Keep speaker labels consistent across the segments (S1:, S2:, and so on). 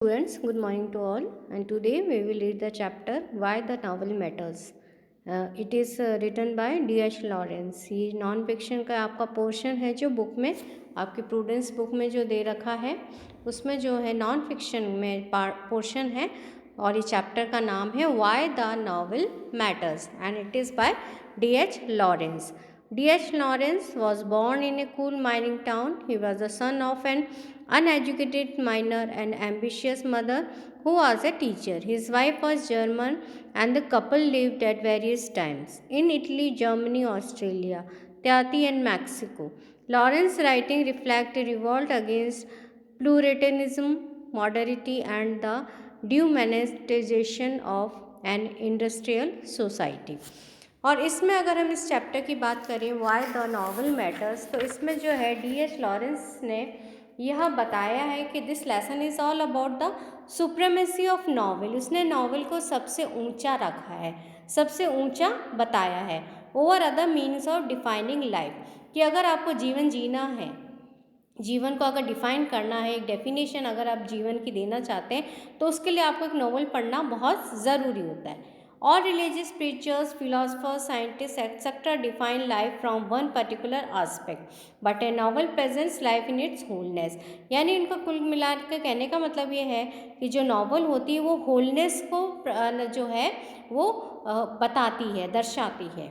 S1: Students, good morning to all. And today we will read the chapter Why the Novel Matters. It is written by D.H. Lawrence. ये non fiction का आपका portion है जो book में आपकी prudence book में जो दे रखा है उसमें जो है नॉन फिक्शन में पोर्शन है और ये चैप्टर का नाम है why the novel matters and it is by D.H. Lawrence. D.H. Lawrence was born in a coal mining town. He was the son of an uneducated miner and ambitious mother who was a teacher. His wife was German and the couple lived at various times in Italy, Germany, Australia, Tahiti and Mexico. Lawrence's writing reflects a revolt against Puritanism, modernity and the dehumanization of an industrial society. और इसमें अगर हम इस chapter की बात करें why the novel matters तो इसमें जो है D.H. लॉरेंस ने यह बताया है कि this lesson is all about the supremacy of novel. उसने नॉवल को सबसे ऊंचा रखा है, सबसे ऊंचा बताया है over other means of defining life, कि अगर आपको जीवन जीना है, जीवन को अगर डिफ़ाइन करना है, एक डेफिनेशन अगर आप जीवन की देना चाहते हैं तो उसके लिए आपको एक नॉवल पढ़ना बहुत ज़रूरी होता है। All religious preachers, philosophers, scientists, etc. define life from one particular aspect, but a novel presents life in its wholeness. यानी इनका कुल मिला के कहने का मतलब ये है कि जो नॉवल होती है वो होलनेस को जो है वो बताती है, दर्शाती है।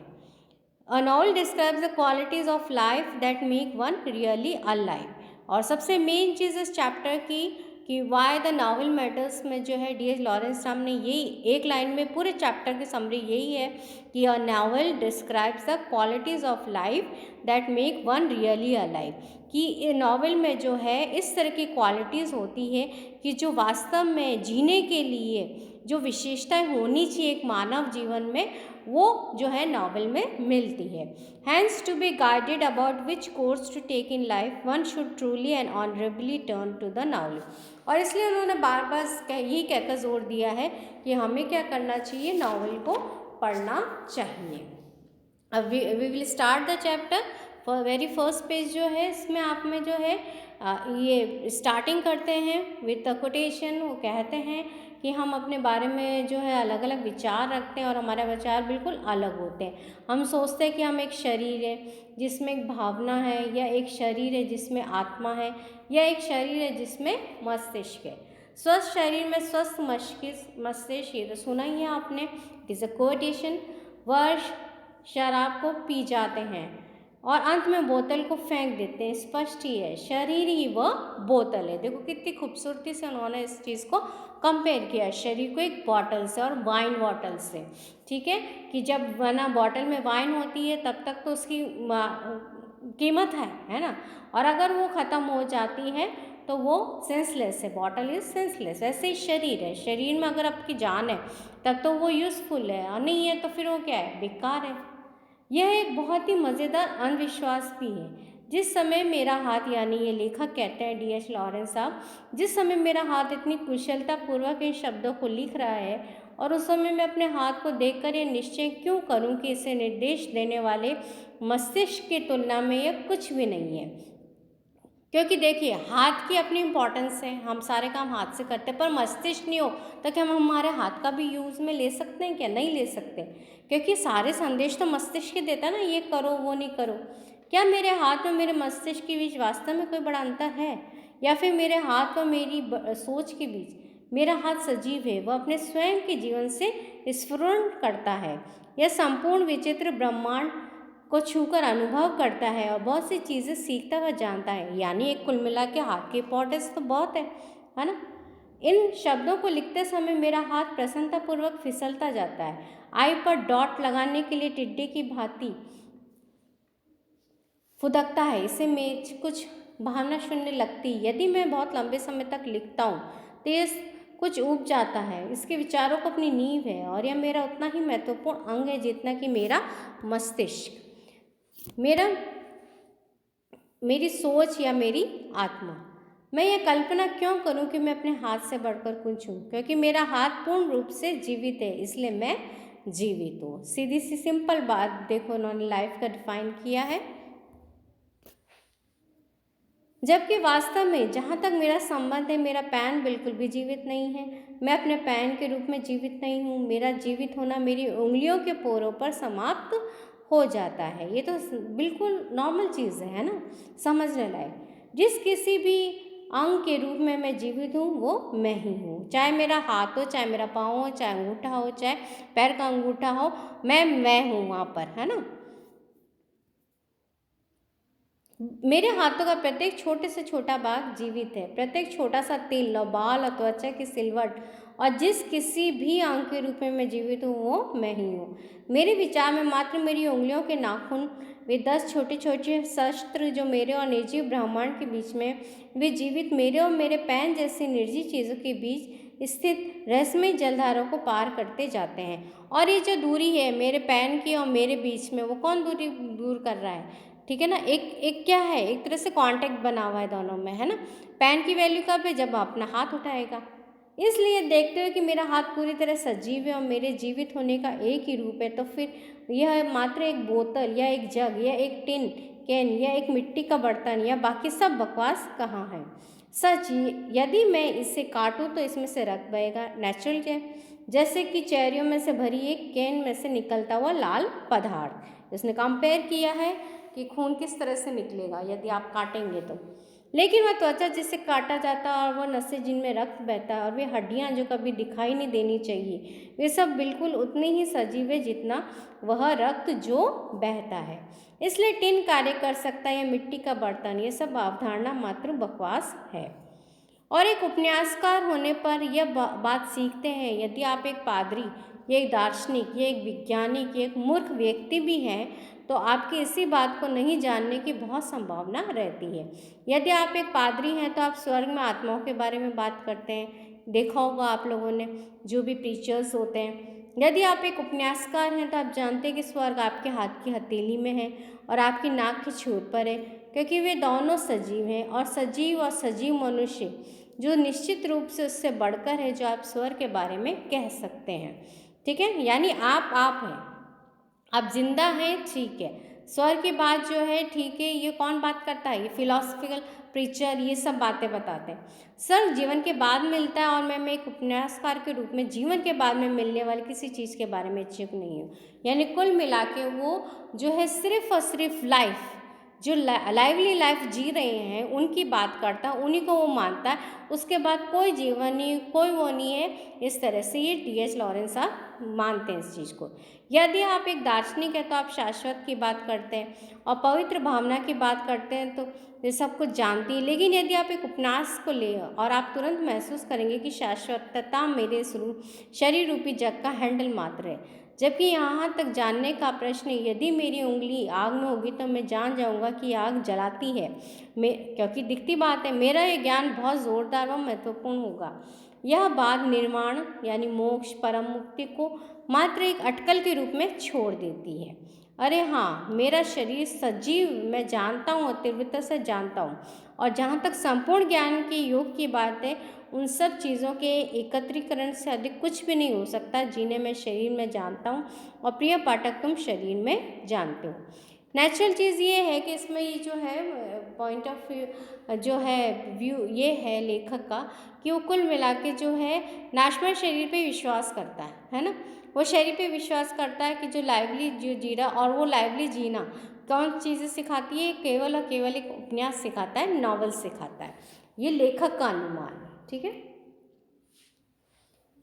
S1: A novel describes the qualities of life that make one really alive. और सबसे मेन चीज़ इस चैप्टर की कि वाई द नॉवल मैटर्स में जो है D.H. लॉरेंस साहब ने यही एक लाइन में पूरे चैप्टर की समरी यही है कि a novel describes the qualities of life that make one really alive, कि नॉवल में जो है इस तरह की क्वालिटीज़ होती है कि जो वास्तव में जीने के लिए जो विशेषताएं होनी चाहिए एक मानव जीवन में वो जो है नॉवल में मिलती है। Has to be guided about which course to take in life one should truly and honourably turn to the novel. और इसलिए उन्होंने बार बार यही कहकर जोर दिया है कि हमें क्या करना चाहिए, नॉवल को पढ़ना चाहिए। अब we will start the chapter. Very first page जो है इसमें आप में जो है ये स्टार्टिंग करते हैं विद द कोटेशन। वो कहते हैं कि हम अपने बारे में जो है अलग अलग विचार रखते हैं और हमारे विचार बिल्कुल अलग होते हैं। हम सोचते हैं कि हम एक शरीर है जिसमें एक भावना है, या एक शरीर है जिसमें आत्मा है, या एक शरीर है जिसमें मस्तिष्क है। स्वस्थ शरीर में स्वस्थ मस्तिष्क, ये तो सुना ही है आपने, इट इज़ अ कोटेशन। वर्ष शराब को पी जाते हैं और अंत में बोतल को फेंक देते हैं। स्पष्ट ही है, शरीर ही वह बोतल है। देखो कितनी खूबसूरती से उन्होंने इस चीज़ को कंपेयर किया है, शरीर को एक बॉटल से और वाइन बॉटल से। ठीक है, कि जब वरना बॉटल में वाइन होती है तब तक तो उसकी कीमत है ना, और अगर वो ख़त्म हो जाती है तो वो सेंसलेस है, बॉटल इज सेंसलेस। ऐसे ही शरीर है, शरीर में अगर आपकी जान है तब तो वो यूज़फुल है, और नहीं है तो फिर वो क्या है, बेकार है। यह एक बहुत ही मज़ेदार अंधविश्वास भी है। जिस समय मेरा हाथ, यानी ये लेखक कहते हैं D.H. लॉरेंस साहब, जिस समय मेरा हाथ इतनी कुशलता पूर्वक इन शब्दों को लिख रहा है और उस समय मैं अपने हाथ को देखकर ये निश्चय क्यों करूं कि इसे निर्देश देने वाले मस्तिष्क की तुलना में यह कुछ भी नहीं है। क्योंकि देखिए हाथ की अपनी इम्पोर्टेंस है, हम सारे काम हाथ से करते हैं, पर मस्तिष्क नहीं हो तो क्या हम हमारे हाथ का भी यूज़ में ले सकते हैं? क्या नहीं ले सकते? क्योंकि सारे संदेश तो मस्तिष्क ही देता है ना, ये करो वो नहीं करो। क्या मेरे हाथ और मेरे मस्तिष्क के बीच वास्तव में कोई बड़ा अंतर है, या फिर मेरे हाथ और मेरी सोच के बीच? मेरा हाथ सजीव है, वह अपने स्वयं के जीवन से स्फुरण करता है, यह संपूर्ण विचित्र ब्रह्मांड को छूकर अनुभव करता है और बहुत सी चीज़ें सीखता व जानता है। यानी एक कुल मिला के हाथ की इम्पोर्टेंस तो बहुत है ना। इन शब्दों को लिखते समय मेरा हाथ प्रसन्नतापूर्वक फिसलता जाता है। आई पर डॉट लगाने के लिए टिड्डे की भांति फुदकता है, इसे मेज कुछ भावना शून्य लगती। यदि मैं बहुत लंबे समय तक लिखता हूँ तो ये कुछ उब जाता है, इसके विचारों को अपनी नींव है, और यह मेरा उतना ही महत्वपूर्ण अंग है जितना कि मेरा मस्तिष्क, मेरी सोच या मेरी आत्मा। मैं ये कल्पना क्यों करूं कि मैं अपने हाथ से बढ़कर कुछ हूँ? क्योंकि मेरा हाथ पूर्ण रूप से जीवित है, इसलिए मैं जीवित हूँ। सीधी सी सिंपल बात देखो, उन्होंने लाइफ का डिफाइन किया है। जबकि वास्तव में जहाँ तक मेरा संबंध है, मेरा पैन बिल्कुल भी जीवित नहीं है। मैं अपने पैन के रूप में जीवित नहीं हूँ। मेरा जीवित होना मेरी उंगलियों के पोरों पर समाप्त हो जाता है। ये तो बिल्कुल नॉर्मल चीज़ है ना, समझने लायक। जिस किसी भी अंग के रूप में मैं जीवित हूँ वो मैं ही हूँ। चाहे मेरा हाथ हो, चाहे मेरा पाँव हो, चाहे अंगूठा हो, चाहे पैर का अंगूठा हो, मैं हूँ वहाँ पर, है ना। मेरे हाथों का प्रत्येक छोटे से छोटा भाग जीवित है। प्रत्येक छोटा सा तिल और बाल और त्वचा की सिलवट और जिस किसी भी अंग के रूप में मैं जीवित हूँ वो मैं ही हूँ। मेरे विचार में मात्र मेरी उंगलियों के नाखून, वे 10 छोटे छोटे शस्त्र जो मेरे और निर्जीव ब्रह्मांड के बीच में, वे जीवित मेरे और मेरे पैन जैसी निर्जीव चीज़ों के बीच स्थित रहस्यमय जलधारों को पार करते जाते हैं। और ये जो दूरी है मेरे पैन की और मेरे बीच में, वो कौन दूरी दूर कर रहा है, ठीक है ना। एक एक क्या है, एक तरह से कांटेक्ट बना हुआ है दोनों में, है ना। पैन की वैल्यू कब है, जब अपना हाथ उठाएगा। इसलिए देखते हो कि मेरा हाथ पूरी तरह सजीव है और मेरे जीवित होने का एक ही रूप है, तो फिर यह मात्र एक बोतल या एक जग या एक टिन कैन या एक मिट्टी का बर्तन या बाकी सब बकवास कहाँ है। सच, यदि मैं इसे काटूं तो इसमें से रक्त बहेगा, नेचुरल है। जैसे कि चेरियों में से भरी एक कैन में से निकलता हुआ लाल पदार्थ। इसने कंपेयर किया है कि खून किस तरह से निकलेगा यदि आप काटेंगे तो। लेकिन वह त्वचा जिससे काटा जाता है और वह नसें जिनमें रक्त बहता है और वे हड्डियां जो कभी दिखाई नहीं देनी चाहिए, वे सब बिल्कुल उतनी ही सजीव है जितना वह रक्त जो बहता है। इसलिए टिन कार्य कर सकता है या मिट्टी का बर्तन, ये सब अवधारणा मात्र बकवास है। और एक उपन्यासकार होने पर यह बात सीखते हैं, यदि आप एक पादरी, ये एक दार्शनिक, ये एक वैज्ञानिक, ये एक मूर्ख व्यक्ति भी हैं, तो आपकी इसी बात को नहीं जानने की बहुत संभावना रहती है। यदि आप एक पादरी हैं तो आप स्वर्ग में आत्माओं के बारे में बात करते हैं, देखा होगा आप लोगों ने, जो भी प्रीचर्स होते हैं। यदि आप एक उपन्यासकार हैं तो आप जानते हैं कि स्वर्ग आपके हाथ की हथेली में है और आपकी नाक की छूट पर है, क्योंकि वे दोनों सजीव हैं। और सजीव मनुष्य जो निश्चित रूप से उससे बढ़कर है, जो आप स्वर के बारे में कह सकते हैं, ठीक है। यानी आप हैं, आप जिंदा हैं, ठीक है। स्वर की बात जो है, ठीक है, ये कौन बात करता है, ये फिलोसफिकल प्रीचर, ये सब बातें बताते हैं। सर जीवन के बाद मिलता है और मैं एक उपन्यासकार के रूप में जीवन के बाद में मिलने वाली किसी चीज़ के बारे में इच्छुक नहीं हूँ। यानी कुल मिला के वो जो है सिर्फ और सिर्फ लाइफ, जो लाइवली लाइफ जी रहे हैं उनकी बात करता है, उन्हीं को वो मानता है। उसके बाद कोई जीवन नहीं, कोई वो नहीं है। इस तरह से ये टी.एच. लॉरेंस आप मानते हैं इस चीज़ को। यदि आप एक दार्शनिक हैं तो आप शाश्वत की बात करते हैं और पवित्र भावना की बात करते हैं, तो ये सब कुछ जानती है। लेकिन यदि आप एक उपन्यास को ले और आप तुरंत महसूस करेंगे कि शाश्वतता मेरे शरीर रूपी जग का हैंडल मात्र है। जबकि यहाँ तक जानने का प्रश्न है, यदि मेरी उंगली आग में होगी तो मैं जान जाऊँगा कि आग जलाती है, क्योंकि दिखती बात है। मेरा ये ज्ञान बहुत ज़ोरदार और महत्वपूर्ण होगा। यह बात निर्वाण यानी मोक्ष, परम मुक्ति को मात्र एक अटकल के रूप में छोड़ देती है। अरे हाँ, मेरा शरीर सजीव, मैं जानता हूँ, तीव्रता से जानता हूँ। और जहाँ तक संपूर्ण ज्ञान के योग की बात है, उन सब चीज़ों के एकत्रीकरण से अधिक कुछ भी नहीं हो सकता जिन्हें मैं शरीर में जानता हूँ और प्रिय पाठक तुम शरीर में जानते हो। नेचुरल चीज़ ये है कि इसमें ये जो है पॉइंट ऑफ व्यू जो है व्यू ये है लेखक का, कि वो कुल मिला के जो है नाशवान शरीर पे विश्वास करता है ना। वो शरीर पे विश्वास करता है कि जो लाइवली जो जी रहा, और वो लाइवली जीना कौन चीज़ें सिखाती है, केवल और केवल एक उपन्यास सिखाता है, नॉवल सिखाता है। ये लेखक का अनुमान है, ठीक है।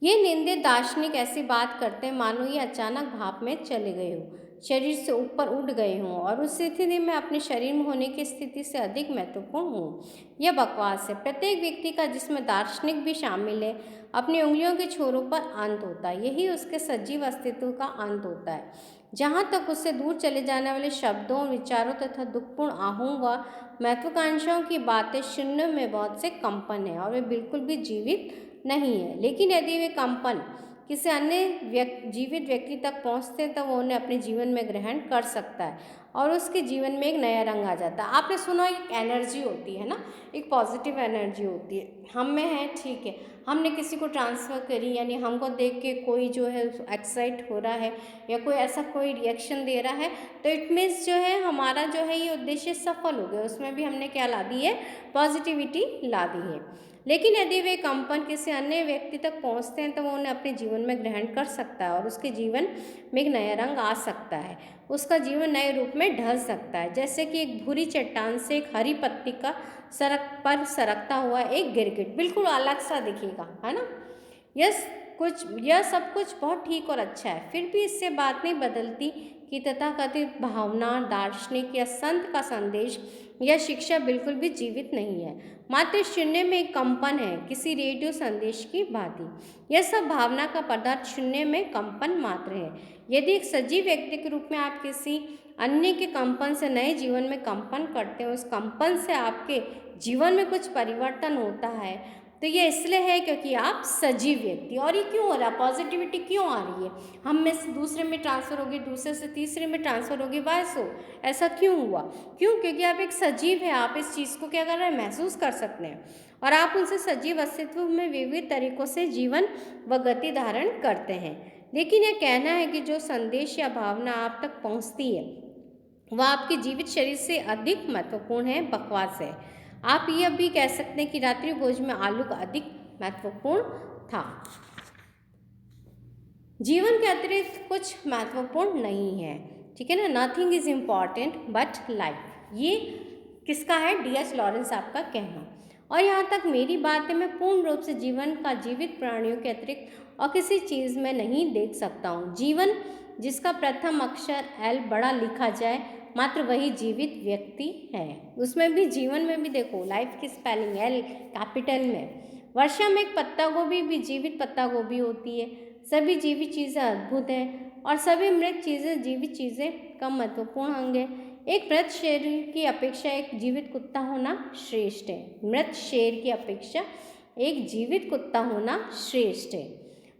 S1: ये निंदित दार्शनिक ऐसी बात करते हैं मानो ये अचानक भाप में चले गए हो, शरीर से ऊपर उठ गए हों और उस स्थिति में अपने शरीर में होने की स्थिति से अधिक महत्वपूर्ण हो। यह बकवास है। प्रत्येक व्यक्ति का, जिसमें दार्शनिक भी शामिल है, अपनी उंगलियों के छोरों पर अंत होता है। यही उसके सजीव अस्तित्व का अंत होता है। जहाँ तक उससे दूर चले जाने वाले शब्दों, विचारों तथा दुखपूर्ण आहों व महत्वाकांक्षाओं की बातें, शून्य में बहुत से कंपन है और वे बिल्कुल भी जीवित नहीं है। लेकिन यदि वे कंपन किसी अन्य जीवित व्यक्ति तक पहुँचते हैं तो वो उन्हें अपने जीवन में ग्रहण कर सकता है और उसके जीवन में एक नया रंग आ जाता है। आपने सुना एक एनर्जी होती है ना, एक पॉजिटिव एनर्जी होती है, हम में है, ठीक है, हमने किसी को ट्रांसफ़र करी, यानी हमको देख के कोई जो है एक्साइट हो रहा है या कोई ऐसा कोई रिएक्शन दे रहा है, तो इट मीन्स जो है हमारा जो है ये उद्देश्य सफल हो गया, उसमें भी हमने क्या ला दी है, पॉजिटिविटी ला दी है। लेकिन यदि वे कंपन किसी अन्य व्यक्ति तक पहुंचते हैं तो वो उन्हें अपने जीवन में ग्रहण कर सकता है और उसके जीवन में एक नया रंग आ सकता है, उसका जीवन नए रूप में ढल सकता है। जैसे कि एक भूरी चट्टान से एक हरी पत्ती का सरकता हुआ एक गिरगिट, बिल्कुल अलग सा दिखेगा, है ना। यह सब कुछ बहुत ठीक और अच्छा है, फिर भी इससे बात नहीं बदलती कि तथाकथित भावना, दार्शनिक या संत का संदेश या शिक्षा बिल्कुल भी जीवित नहीं है, मात्र शून्य में एक कंपन है, किसी रेडियो संदेश की भांति। यह सब भावना का पदार्थ शून्य में कंपन मात्र है। यदि एक सजीव व्यक्ति के रूप में आप किसी अन्य के कंपन से नए जीवन में कंपन करते हैं, उस कंपन से आपके जीवन में कुछ परिवर्तन होता है, तो ये इसलिए है क्योंकि आप सजीव व्यक्ति। और ये क्यों हो रहा है, पॉजिटिविटी क्यों आ रही है, हम में से दूसरे में ट्रांसफ़र होगी, दूसरे से तीसरे में ट्रांसफ़र होगी, वाई सो, ऐसा क्यों हुआ, क्यों, क्योंकि आप एक सजीव है, आप इस चीज़ को क्या कर रहे हैं, महसूस कर सकते हैं और आप उनसे सजीव अस्तित्व में विविध तरीक़ों से जीवन व गति धारण करते हैं। लेकिन यह कहना है कि जो संदेश या भावना आप तक पहुँचती है वह आपके जीवित शरीर से अधिक महत्वपूर्ण है, बकवास है। आप यह भी कह सकते हैं कि रात्रि भोज में आलू का अधिक महत्वपूर्ण था। जीवन के अतिरिक्त कुछ महत्वपूर्ण नहीं है, ठीक है ना, nothing is important but life. ये किसका है, D.H. लॉरेंस आपका कहना। और यहाँ तक मेरी बात है, मैं पूर्ण रूप से जीवन का जीवित प्राणियों के अतिरिक्त और किसी चीज़ में नहीं देख सकता हूँ। जीवन जिसका प्रथम अक्षर L बड़ा लिखा जाए, मात्र वही जीवित व्यक्ति है। उसमें भी जीवन में भी देखो, लाइफ की स्पेलिंग L कैपिटल में। वर्षा में एक पत्ता गोभी भी जीवित पत्ता गोभी होती है। सभी जीवित चीज़ें अद्भुत हैं और सभी मृत चीज़ें जीवित चीज़ें कम महत्वपूर्ण अंग हैं। एक मृत शेर की अपेक्षा एक जीवित कुत्ता होना श्रेष्ठ है। मृत शेर की अपेक्षा एक जीवित कुत्ता होना श्रेष्ठ है,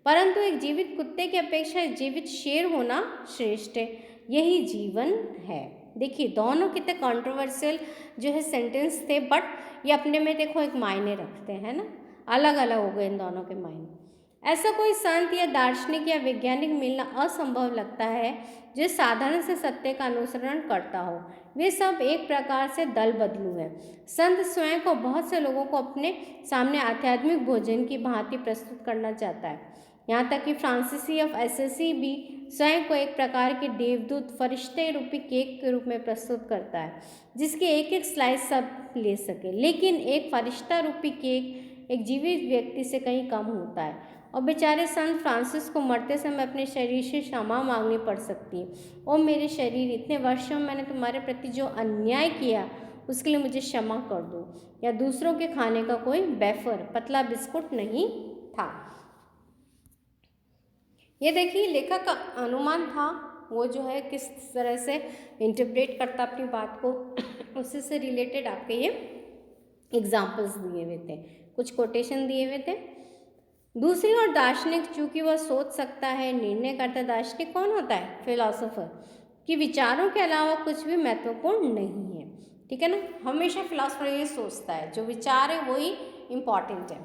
S1: परंतु एक जीवित कुत्ते की अपेक्षा एक जीवित शेर होना श्रेष्ठ है। यही जीवन है। देखिए दोनों कितने कंट्रोवर्शियल जो है सेंटेंस थे, बट ये अपने में देखो एक मायने रखते हैं ना, अलग अलग हो गए इन दोनों के मायने। ऐसा कोई संत या दार्शनिक या वैज्ञानिक मिलना असंभव लगता है जो साधारण से सत्य का अनुसरण करता हो। वे सब एक प्रकार से दल बदलू हैं। संत स्वयं को बहुत से लोगों को अपने सामने आध्यात्मिक भोजन की भांति प्रस्तुत करना चाहता है। यहाँ तक कि फ्रांसीसी ऑफ एसेसी भी स्वयं को एक प्रकार के देवदूत फरिश्ते रूपी केक के रूप में प्रस्तुत करता है, जिसके एक एक स्लाइस सब ले सके। लेकिन एक फरिश्ता रूपी केक एक जीवित व्यक्ति से कहीं कम होता है और बेचारे संत फ्रांसिस को मरते समय अपने शरीर से क्षमा मांगनी पड़ सकती है। ओ मेरे शरीर, इतने वर्षों में मैंने तुम्हारे प्रति जो अन्याय किया उसके लिए मुझे क्षमा कर दो। या दूसरों के खाने का कोई वेफर, पतला बिस्कुट नहीं था। ये देखिए लेखक का अनुमान था, वो जो है किस तरह से इंटरप्रेट करता अपनी बात को, उसी से रिलेटेड आपके ये एग्जाम्पल्स दिए हुए थे, कुछ कोटेशन दिए हुए थे। दूसरी ओर दार्शनिक, चूंकि वह सोच सकता है, निर्णय करता है। दार्शनिक कौन होता है, फिलोसोफर, कि विचारों के अलावा कुछ भी महत्वपूर्ण नहीं है, ठीक है ना। हमेशा फिलोसोफर ये सोचता है जो विचार है वही इम्पॉर्टेंट है।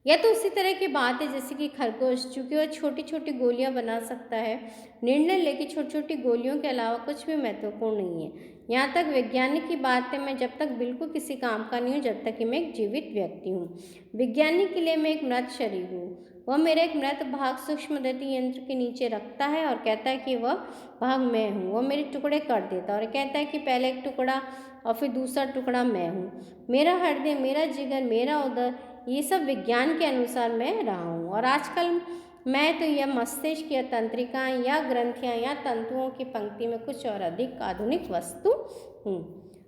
S1: यह तो उसी तरह की बात है जैसे कि खरगोश, चूँकि वह छोटी छोटी गोलियां बना सकता है, निर्णय लेके छोटी छोटी गोलियों के अलावा कुछ भी महत्वपूर्ण नहीं है। यहाँ तक वैज्ञानिक की बात है, मैं जब तक बिल्कुल किसी काम का नहीं हूँ जब तक कि मैं एक जीवित व्यक्ति हूँ। वैज्ञानिक के लिए मैं एक मृत शरीर हूँ। वह मेरा एक मृत भाग सूक्ष्मदर्शी यंत्र के नीचे रखता है और कहता है कि वह भाग मैं हूँ। वह मेरे टुकड़े कर देता है और कहता है कि पहले एक टुकड़ा और फिर दूसरा टुकड़ा मैं हूँ। मेरा हृदय, मेरा जिगर, मेरा उदर, ये सब विज्ञान के अनुसार मैं रहा हूँ। और आजकल मैं तो यह मस्तिष्क या तंत्रिकाएँ या ग्रंथियाँ या तंतुओं की पंक्ति में कुछ और अधिक आधुनिक वस्तु हूँ।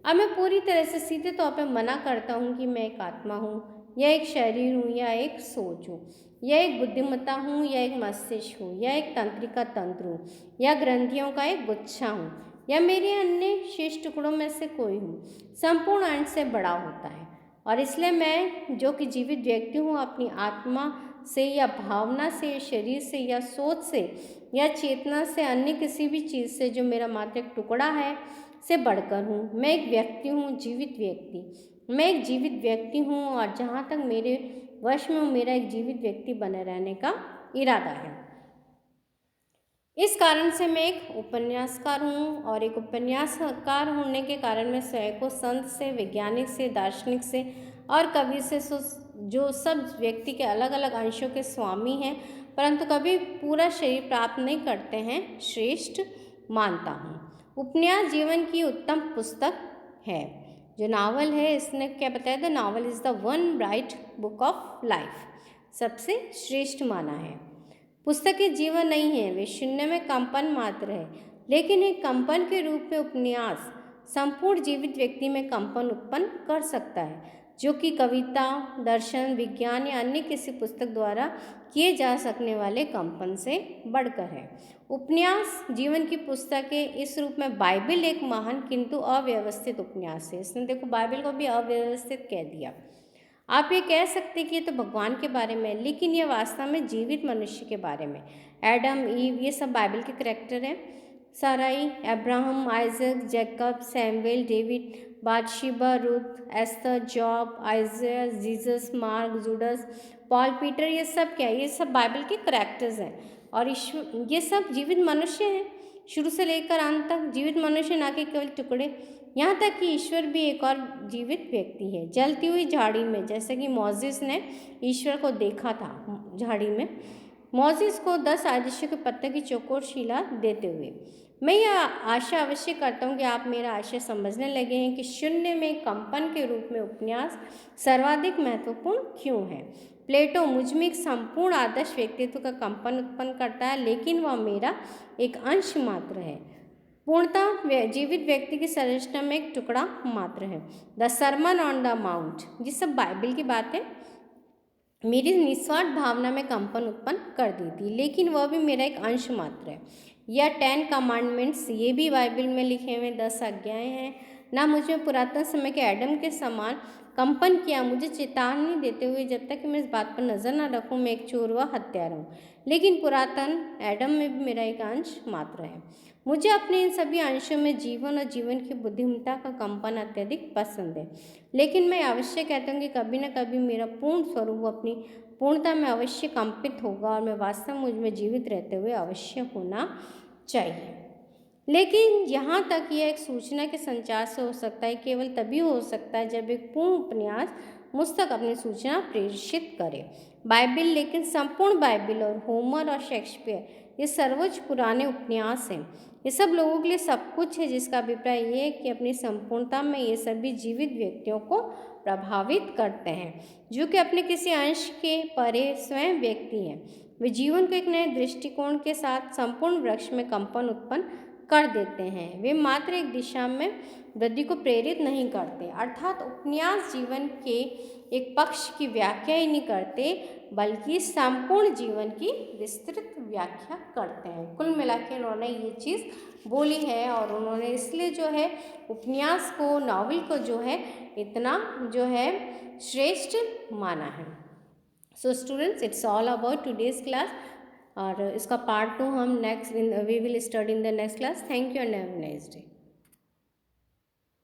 S1: अब मैं पूरी तरह से सीधे तौर पर मना करता हूँ कि मैं एक आत्मा हूँ या एक शरीर हूँ या एक सोच हूँ या एक बुद्धिमत्ता हूँ या एक मस्तिष्क हूँ या एक तंत्रिका तंत्र हूँ या ग्रंथियों का एक गुच्छा हूँ या मेरे अन्य शेष टुकड़ों में से कोई हूँ। संपूर्ण अंश से बड़ा होता है और इसलिए मैं जो कि जीवित व्यक्ति हूँ अपनी आत्मा से या भावना से, शरीर से या सोच से या चेतना से, अन्य किसी भी चीज़ से जो मेरा मात्र एक टुकड़ा है से बढ़कर हूँ। मैं एक व्यक्ति हूँ, जीवित व्यक्ति। मैं एक जीवित व्यक्ति हूँ और जहाँ तक मेरे वश में हूँ, मेरा एक जीवित व्यक्ति बने रहने का इरादा है। इस कारण से मैं एक उपन्यासकार हूँ और एक उपन्यासकार होने के कारण मैं स्वयं को संत से, वैज्ञानिक से, दार्शनिक से और कवि से, जो सब व्यक्ति के अलग अलग अंशों के स्वामी हैं परंतु कभी पूरा शरीर प्राप्त नहीं करते हैं, श्रेष्ठ मानता हूँ। उपन्यास जीवन की उत्तम पुस्तक है। जो नावल है इसने क्या बताया, the novel is the one bright book of life, सबसे श्रेष्ठ माना है। पुस्तकें जीवन नहीं है, वे शून्य में कंपन मात्र है, लेकिन एक कंपन के रूप में उपन्यास संपूर्ण जीवित व्यक्ति में कंपन उत्पन्न कर सकता है, जो कि कविता, दर्शन, विज्ञान या अन्य किसी पुस्तक द्वारा किए जा सकने वाले कंपन से बढ़कर है। उपन्यास जीवन की पुस्तक है। इस रूप में बाइबल एक महान किंतु अव्यवस्थित उपन्यास है। इसने देखो बाइबल को भी अव्यवस्थित कह दिया। आप ये कह सकते कि ये तो भगवान के बारे में है, लेकिन ये वास्तव में जीवित मनुष्य के बारे में। एडम, ईव, ये सब बाइबल के करैक्टर हैं। Sarai, Abraham, Isaac, Jacob, Samuel, David, Bathsheba, Ruth, Esther, Job, Isaiah, Jesus, Mark, Judas, Paul, Peter, ये सब क्या है? ये सब बाइबल के करैक्टर्स हैं और ईश्वर, ये सब जीवित मनुष्य हैं। शुरू से लेकर अंत तक जीवित मनुष्य, ना कि केवल टुकड़े। यहाँ तक कि ईश्वर भी एक और जीवित व्यक्ति है। जलती हुई झाड़ी में, जैसे कि मोसेस ने ईश्वर को देखा था झाड़ी में, मोसेस को 10 आदर्शों के पत्ते की चौकोर शिला देते हुए। मैं यह आशा अवश्य करता हूँ कि आप मेरा आशय समझने लगे हैं कि शून्य में कंपन के रूप में उपन्यास सर्वाधिक महत्वपूर्ण क्यों है। प्लेटो मुझ में एक संपूर्ण आदर्श व्यक्तित्व का कंपन उत्पन्न करता है, लेकिन वह मेरा एक अंश मात्र है। पूर्णतः जीवित व्यक्ति की संरचना में एक टुकड़ा मात्र है। The sermon on the mount, ये सब बाइबल की बात है, मेरी निस्वार्थ भावना में कंपन उत्पन्न कर दी थी, लेकिन वह भी मेरा एक अंश मात्र है। या 10 कमांडमेंट्स, ये भी बाइबल में लिखे हुए 10 आज्ञाएं हैं। ना मुझे पुरातन समय के एडम के समान कंपन किया, मुझे चेतावनी देते हुए जब तक कि मैं इस बात पर नज़र न रखूं मैं एक चोर व हत्यारा हूँ, लेकिन पुरातन एडम में भी मेरा एक अंश मात्र है। मुझे अपने इन सभी अंशों में जीवन और जीवन की बुद्धिमत्ता का कंपन अत्यधिक पसंद है, लेकिन मैं अवश्य कहता हूँ कि कभी न कभी मेरा पूर्ण स्वरूप अपनी पूर्णता में अवश्य कंपित होगा और मैं वास्तव में मुझ में जीवित रहते हुए अवश्य होना चाहिए। लेकिन यहाँ तक यह एक सूचना के संचार से हो सकता है, केवल तभी हो सकता है जब एक पूर्ण उपन्यास मुझ तक अपनी सूचना प्रेषित करे। बाइबल, लेकिन संपूर्ण बाइबल और होमर और शेक्सपियर, ये सर्वोच्च पुराने उपन्यास हैं। ये सब लोगों के लिए सब कुछ है, जिसका अभिप्राय ये है कि अपनी संपूर्णता में ये सभी जीवित व्यक्तियों को प्रभावित करते हैं, जो कि अपने किसी अंश के परे स्वयं व्यक्ति हैं। वे जीवन को एक नए दृष्टिकोण के साथ संपूर्ण वृक्ष में कंपन उत्पन्न कर देते हैं। वे मात्र एक दिशा में वृद्धि को प्रेरित नहीं करते, अर्थात उपन्यास जीवन के एक पक्ष की व्याख्या ही नहीं करते, बल्कि संपूर्ण जीवन की विस्तृत व्याख्या करते हैं। कुल मिला के उन्होंने ये चीज़ बोली है और उन्होंने इसलिए जो है उपन्यास को, नॉवल को जो है इतना जो है श्रेष्ठ माना है। So students, it's all about today's class और इसका पार्ट 2 हम we will study in the next class. Thank you and have a nice day.